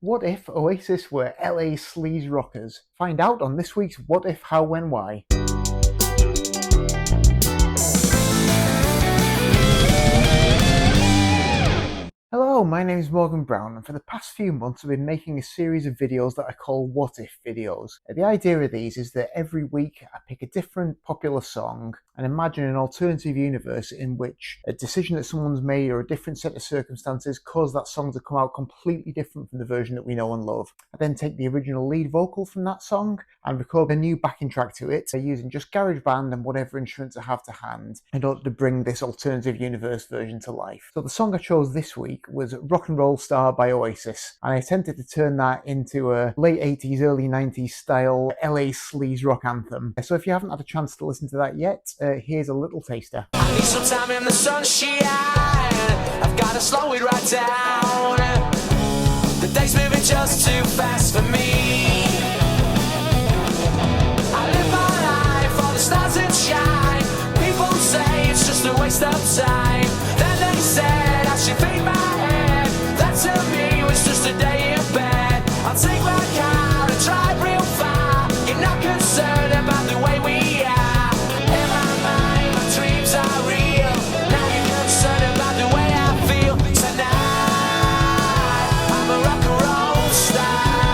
What if Oasis were LA sleaze rockers? Find out on this week's What If, How, When, Why. Hello, my name is Morgan Brown, and for the past few months I've been making a series of videos that I call What If videos. The idea of these is that every week I pick a different popular song and imagine an alternative universe in which a decision that someone's made or a different set of circumstances cause that song to come out completely different from the version that we know and love. I then take the original lead vocal from that song and record a new backing track to it using just GarageBand and whatever instruments I have to hand in order to bring this alternative universe version to life. So the song I chose this week was Rock and Roll Star by Oasis, and I attempted to turn that into a late 80s, early 90s style LA sleaze rock anthem. So if you haven't had a chance to listen to that yet, here's a little taster. I need some time in the sunshine, I've gotta slow it right down. The day's moving just too fast for me. I live my life for the stars that shine. People say it's just a waste of time. Then they said I should fade my head. That to me was just a day in bed. I'll take my car and drive real far. You're not concerned about the way we are. In my mind, my dreams are real. Now you're concerned about the way I feel. Tonight, I'm a rock and roll star.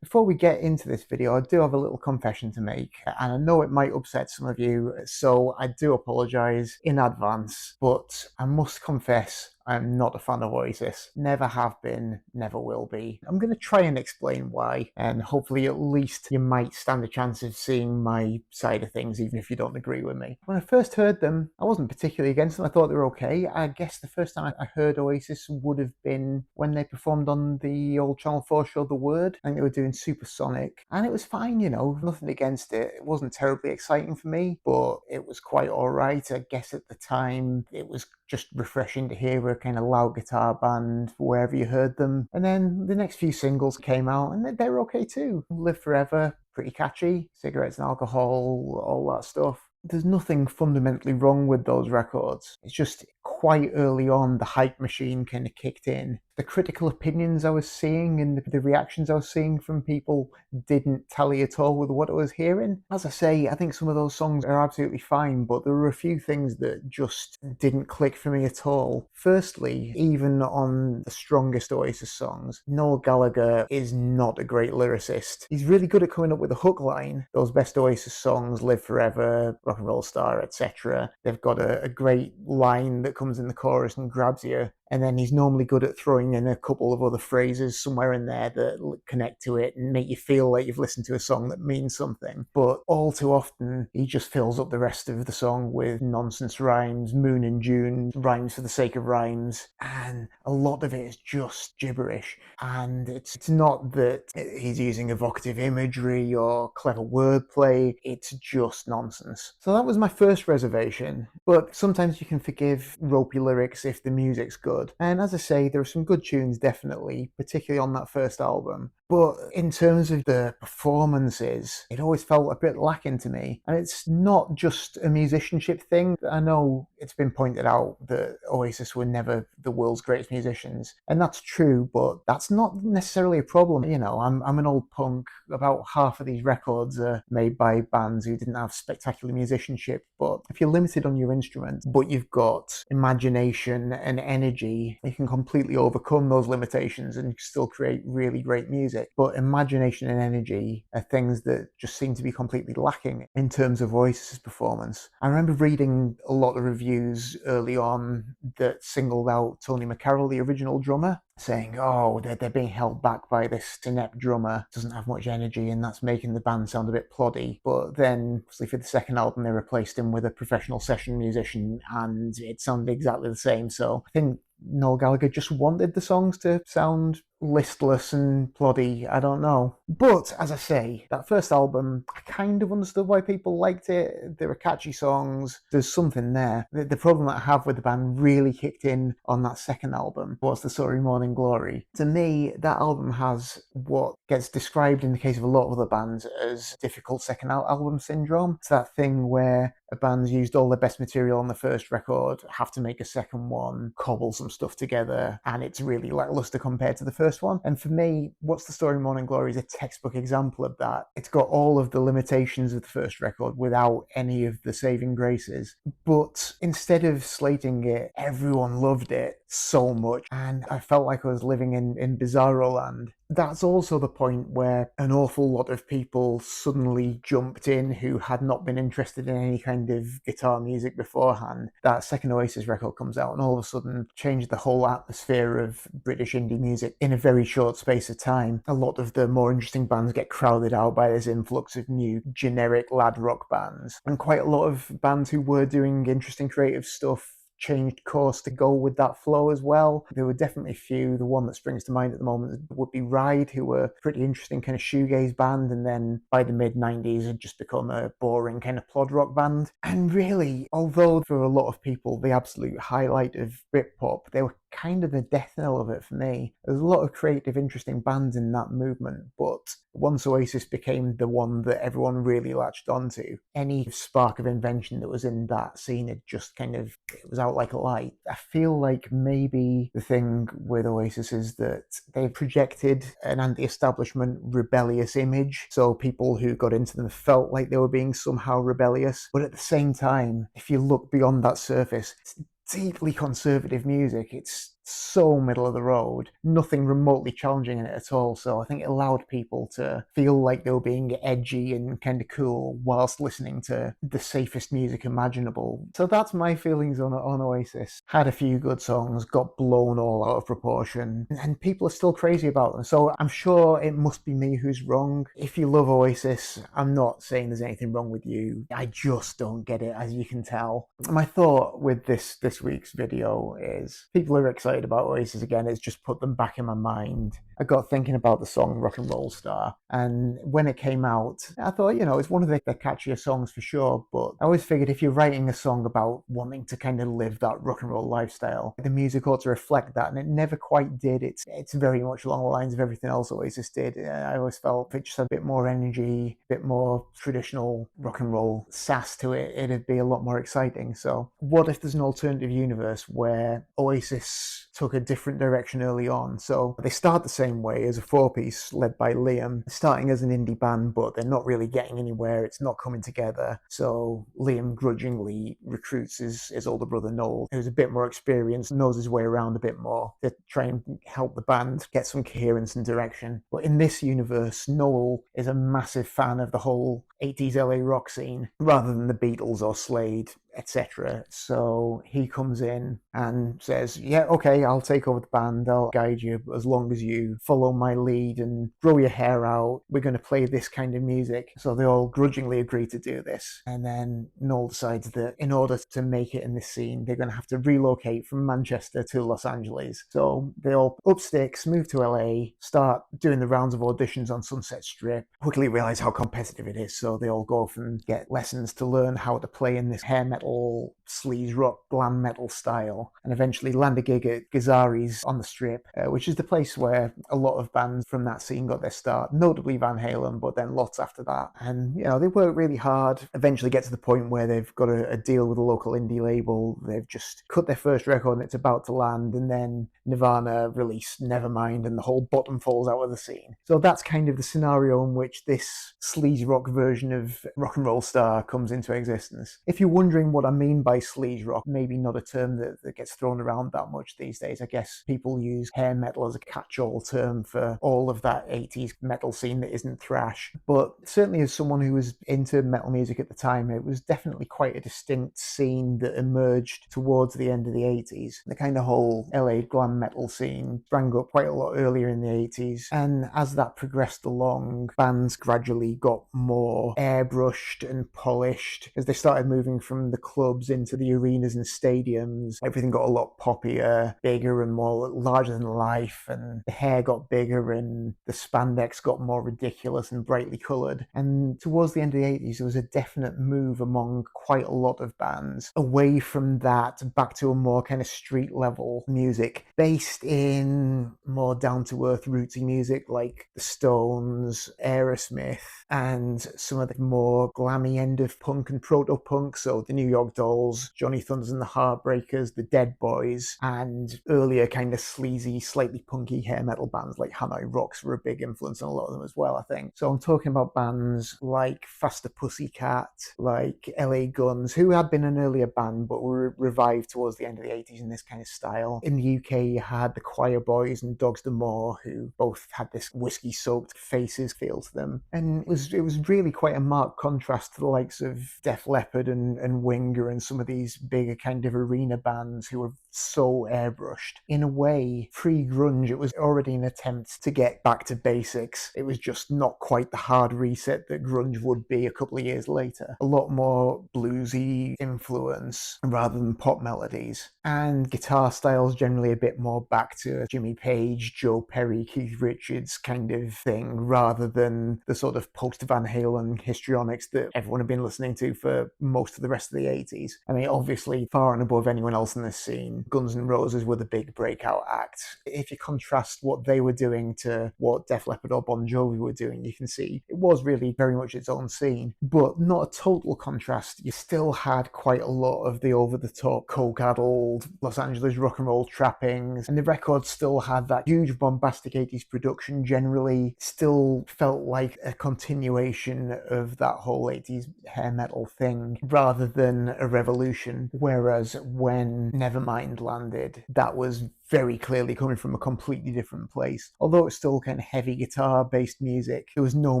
Before we get into this video, I do have a little confession to make, and I know it might upset some of you, so I do apologise in advance, but I must confess I'm not a fan of Oasis. Never have been, never will be. I'm going to try and explain why, and hopefully at least you might stand a chance of seeing my side of things, even if you don't agree with me. When I first heard them, I wasn't particularly against them. I thought they were okay. I guess the first time I heard Oasis would have been when they performed on the old Channel 4 show The Word. I think they were doing Supersonic, and it was fine, you know, nothing against it. It wasn't terribly exciting for me, but it was quite alright. I guess at the time it was just refreshing to hear a kind of loud guitar band wherever you heard them. And then the next few singles came out and they were okay too. Live Forever, pretty catchy. Cigarettes and Alcohol, all that stuff. There's nothing fundamentally wrong with those records. It's just quite early on the hype machine kind of kicked in. The critical opinions I was seeing and the reactions I was seeing from people didn't tally at all with what I was hearing. As I say, I think some of those songs are absolutely fine, but there were a few things that just didn't click for me at all. Firstly, even on the strongest Oasis songs, Noel Gallagher is not a great lyricist. He's really good at coming up with a hook line. Those best Oasis songs, Live Forever, Rock and Roll Star, etc. They've got a great line that comes in the chorus and grabs you. And then he's normally good at throwing in a couple of other phrases somewhere in there that connect to it and make you feel like you've listened to a song that means something. But all too often, he just fills up the rest of the song with nonsense rhymes, Moon and June, rhymes for the sake of rhymes. And a lot of it is just gibberish. And it's not that he's using evocative imagery or clever wordplay. It's just nonsense. So that was my first reservation. But sometimes you can forgive ropey lyrics if the music's good. And as I say, there are some good tunes, definitely, particularly on that first album. But in terms of the performances, it always felt a bit lacking to me. And it's not just a musicianship thing. I know it's been pointed out that Oasis were never the world's greatest musicians. And that's true, but that's not necessarily a problem. You know, I'm an old punk. About half of these records are made by bands who didn't have spectacular musicianship. But if you're limited on your instrument, but you've got imagination and energy, you can completely overcome those limitations and still create really great music. But imagination and energy are things that just seem to be completely lacking in terms of Oasis's performance. I remember reading a lot of reviews early on that singled out Tony McCarroll, the original drummer, saying, oh, they're being held back by this inept drummer, doesn't have much energy, and that's making the band sound a bit ploddy. But then, obviously, for the second album, they replaced him with a professional session musician, and it sounded exactly the same. So I think Noel Gallagher just wanted the songs to sound listless and ploddy, I don't know. But, as I say, that first album, I kind of understood why people liked it. There were catchy songs, there's something there. The problem that I have with the band really kicked in on that second album, What's the Story, Morning Glory. To me, that album has what gets described in the case of a lot of other bands as difficult second album syndrome. It's that thing where a band's used all their best material on the first record, have to make a second one, cobble some stuff together, and it's really lackluster compared to the first one. And for me, What's the Story Morning Glory is a textbook example of that. It's got all of the limitations of the first record without any of the saving graces. But instead of slating it, everyone loved it so much, and I felt like I was living in Bizarro land. That's also the point where an awful lot of people suddenly jumped in who had not been interested in any kind of guitar music beforehand. That second Oasis record comes out and all of a sudden changed the whole atmosphere of British indie music in a very short space of time. A lot of the more interesting bands get crowded out by this influx of new generic lad rock bands, and quite a lot of bands who were doing interesting creative stuff changed course to go with that flow as well. There were definitely a few. The one that springs to mind at the moment would be Ride, who were a pretty interesting kind of shoegaze band, and then by the mid-90s had just become a boring kind of plod rock band. And really, although for a lot of people the absolute highlight of Britpop, they were kind of the death knell of it for me. There's a lot of creative, interesting bands in that movement, but once Oasis became the one that everyone really latched onto, any spark of invention that was in that scene had just kind of, it was out like a light. I feel like maybe the thing with Oasis is that they projected an anti-establishment rebellious image, so people who got into them felt like they were being somehow rebellious, but at the same time, if you look beyond that surface, it's deeply conservative music. It's so middle of the road, nothing remotely challenging in it at all. So I think it allowed people to feel like they were being edgy and kind of cool whilst listening to the safest music imaginable. So that's my feelings on Oasis. Had a few good songs, got blown all out of proportion, and people are still crazy about them. So I'm sure it must be me who's wrong. If you love Oasis, I'm not saying there's anything wrong with you. I just don't get it, as you can tell. My thought with this week's video is people are excited about Oasis again. It's just put them back in my mind. I got thinking about the song Rock and Roll Star, and when it came out, I thought, it's one of the catchier songs for sure, but I always figured if you're writing a song about wanting to kind of live that rock and roll lifestyle, the music ought to reflect that, and it never quite did. It's very much along the lines of everything else Oasis did. I always felt if it just had a bit more energy, a bit more traditional rock and roll sass to it, it'd be a lot more exciting. So what if there's an alternative universe where Oasis took a different direction early on? So they start the same way as a four-piece led by Liam, starting as an indie band, but they're not really getting anywhere. It's not coming together. So Liam grudgingly recruits his older brother Noel, who's a bit more experienced, knows his way around a bit more, to try and help the band get some coherence and direction. But in this universe, Noel is a massive fan of the whole 80s LA rock scene rather than the Beatles or Slade, etc. So he comes in and says, yeah, okay, I'll take over the band, I'll guide you as long as you follow my lead and grow your hair out. We're going to play this kind of music. So they all grudgingly agree to do this. And then Noel decides that in order to make it in this scene, they're going to have to relocate from Manchester to Los Angeles. So they all up sticks, move to LA, start doing the rounds of auditions on Sunset Strip, quickly realize how competitive it is. So they all go off and get lessons to learn how to play in this hair metal, sleaze rock, glam metal style, and eventually land a gig at Gazzari's on the Strip, which is the place where a lot of bands from that scene got their start, notably Van Halen, but then lots after that. And, they work really hard, eventually get to the point where they've got a deal with a local indie label, they've just cut their first record and it's about to land, and then Nirvana release Nevermind and the whole bottom falls out of the scene. So that's kind of the scenario in which this sleaze rock version of Rock and Roll Star comes into existence. If you're wondering what I mean by sleaze rock, maybe not a term that gets thrown around that much these days. I guess people use hair metal as a catch-all term for all of that 80s metal scene that isn't thrash. But certainly as someone who was into metal music at the time, it was definitely quite a distinct scene that emerged towards the end of the 80s. The kind of whole LA glam metal scene sprang up quite a lot earlier in the 80s. And as that progressed along, bands gradually got more airbrushed and polished as they started moving from the clubs, into the arenas and stadiums, everything got a lot poppier, bigger and more larger than life, and the hair got bigger and the spandex got more ridiculous and brightly coloured. And towards the end of the 80s, there was a definite move among quite a lot of bands away from that back to a more kind of street level music based in more down-to-earth rootsy music like the Stones, Aerosmith, and some of the more glammy end of punk and proto-punk, so the New York Dolls, Johnny Thunders and the Heartbreakers, the Dead Boys, and earlier kind of sleazy, slightly punky hair metal bands like Hanoi Rocks were a big influence on a lot of them as well, I think. So I'm talking about bands like Faster Pussycat, like LA Guns, who had been an earlier band but were revived towards the end of the 80s in this kind of style. In the UK, you had the Choir Boys and Dogs D'Amour, who both had this whiskey-soaked Faces feel to them. And it was really quite a marked contrast to the likes of Def Leppard and Winger and some of these bigger kind of arena bands who were so airbrushed. In a way, pre-grunge, it was already an attempt to get back to basics. It was just not quite the hard reset that grunge would be a couple of years later. A lot more bluesy influence rather than pop melodies. And guitar styles generally a bit more back to Jimmy Page, Joe Perry, Keith Richards kind of thing, rather than the sort of post-Van Halen histrionics that everyone had been listening to for most of the rest of the 80s. I mean, obviously, far and above anyone else in this scene, Guns N' Roses were the big breakout act. If you contrast what they were doing to what Def Leppard or Bon Jovi were doing, you can see it was really very much its own scene, but not a total contrast. You still had quite a lot of the over-the-top, coke-addled Los Angeles rock and roll trappings, and the record still had that huge bombastic 80s production, generally still felt like a continuation of that whole 80s hair metal thing rather than a revolution. Whereas when Nevermind landed, that was very clearly coming from a completely different place. Although it's still kind of heavy guitar-based music, there was no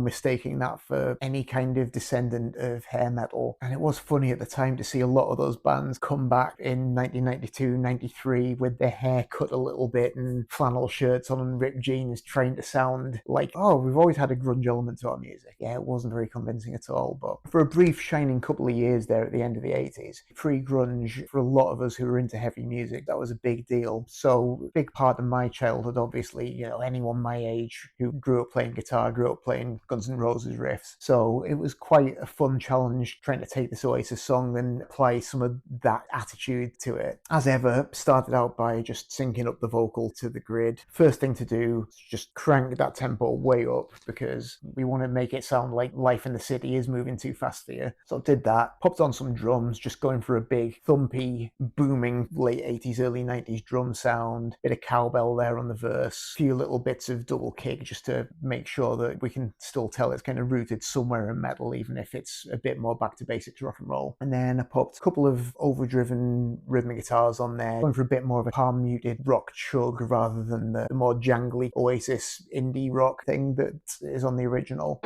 mistaking that for any kind of descendant of hair metal. And it was funny at the time to see a lot of those bands come back in 1992, 93 with their hair cut a little bit and flannel shirts on and ripped jeans, trying to sound like, oh, we've always had a grunge element to our music. Yeah, it wasn't very convincing at all, but for a brief shining couple of years there at the end of the 80s, pre-grunge, for a lot of us who were into heavy music, that was a big deal. So a big part of my childhood, obviously, you know, anyone my age who grew up playing guitar, grew up playing Guns N' Roses riffs. So it was quite a fun challenge trying to take this Oasis song and apply some of that attitude to it. As ever, started out by just syncing up the vocal to the grid. First thing to do is just crank that tempo way up because we want to make it sound like life in the city is moving too fast for you. So I did that, popped on some drums, just going for a big thumpy, booming late 80s, early 90s drum sound, bit of cowbell there on the verse, a few little bits of double kick just to make sure that we can still tell it's kind of rooted somewhere in metal, even if it's a bit more back to basics rock and roll. And then I popped a couple of overdriven rhythmic guitars on there, going for a bit more of a palm muted rock chug rather than the more jangly Oasis indie rock thing that is on the original.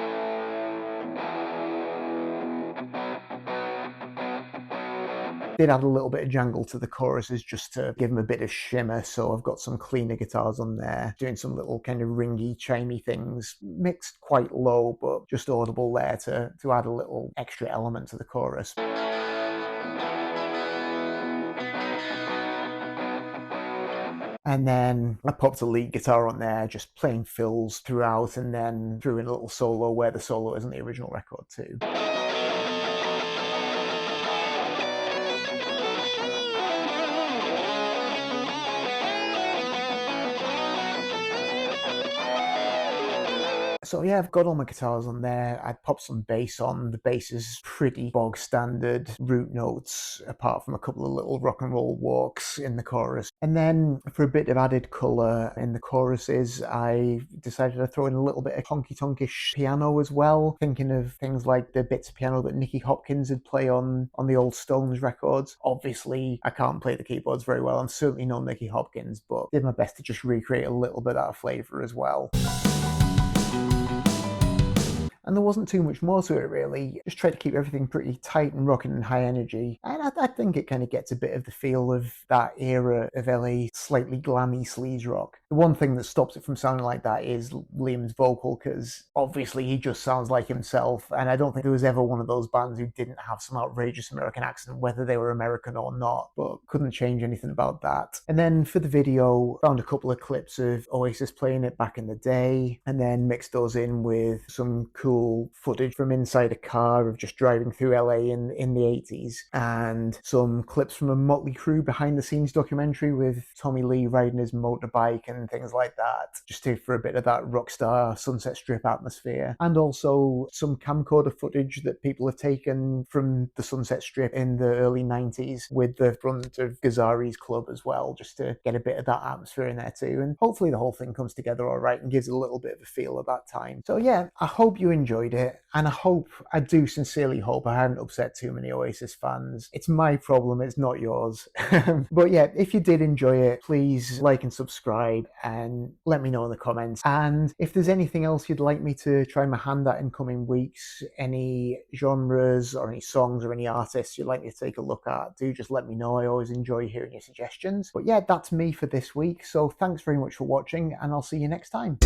Did add a little bit of jangle to the choruses just to give them a bit of shimmer, so I've got some cleaner guitars on there, doing some little kind of ringy, chimey things, mixed quite low, but just audible there to add a little extra element to the chorus. And then I popped a lead guitar on there, just playing fills throughout, and then threw in a little solo where the solo isn't the original record too. So yeah, I've got all my guitars on there. I popped some bass on. The bass is pretty bog standard root notes, apart from a couple of little rock and roll walks in the chorus. And then for a bit of added colour in the choruses, I decided to throw in a little bit of honky-tonkish piano as well, thinking of things like the bits of piano that Nicky Hopkins would play on the old Stones records. Obviously, I can't play the keyboards very well. I'm certainly no Nicky Hopkins, but did my best to just recreate a little bit of that flavour as well. and there wasn't too much more to it really. Just tried to keep everything pretty tight and rocking and high energy, and I think it kind of gets a bit of the feel of that era of LA slightly glammy sleaze rock. The one thing that stops it from sounding like that is Liam's vocal, because obviously he just sounds like himself, and I don't think there was ever one of those bands who didn't have some outrageous American accent, whether they were American or not, but couldn't change anything about that. And then for the video, found a couple of clips of Oasis playing it back in the day, and then mixed those in with some cool footage from inside a car of just driving through LA in the 80s, and some clips from a Motley Crue behind the scenes documentary with Tommy Lee riding his motorbike and things like that, just for a bit of that rockstar Sunset Strip atmosphere. And also some camcorder footage that people have taken from the Sunset Strip in the early 90s with the front of Gazzari's club as well, just to get a bit of that atmosphere in there too. And hopefully the whole thing comes together all right and gives it a little bit of a feel of that time. So yeah, I hope you enjoyed it, and I do sincerely hope I haven't upset too many Oasis fans. It's my problem, it's not yours. But yeah, if you did enjoy it, please like and subscribe and let me know in the comments. And if there's anything else you'd like me to try my hand at in coming weeks, any genres or any songs or any artists you'd like me to take a look at, do just let me know. I always enjoy hearing your suggestions. But yeah, that's me for this week. So thanks very much for watching, and I'll see you next time.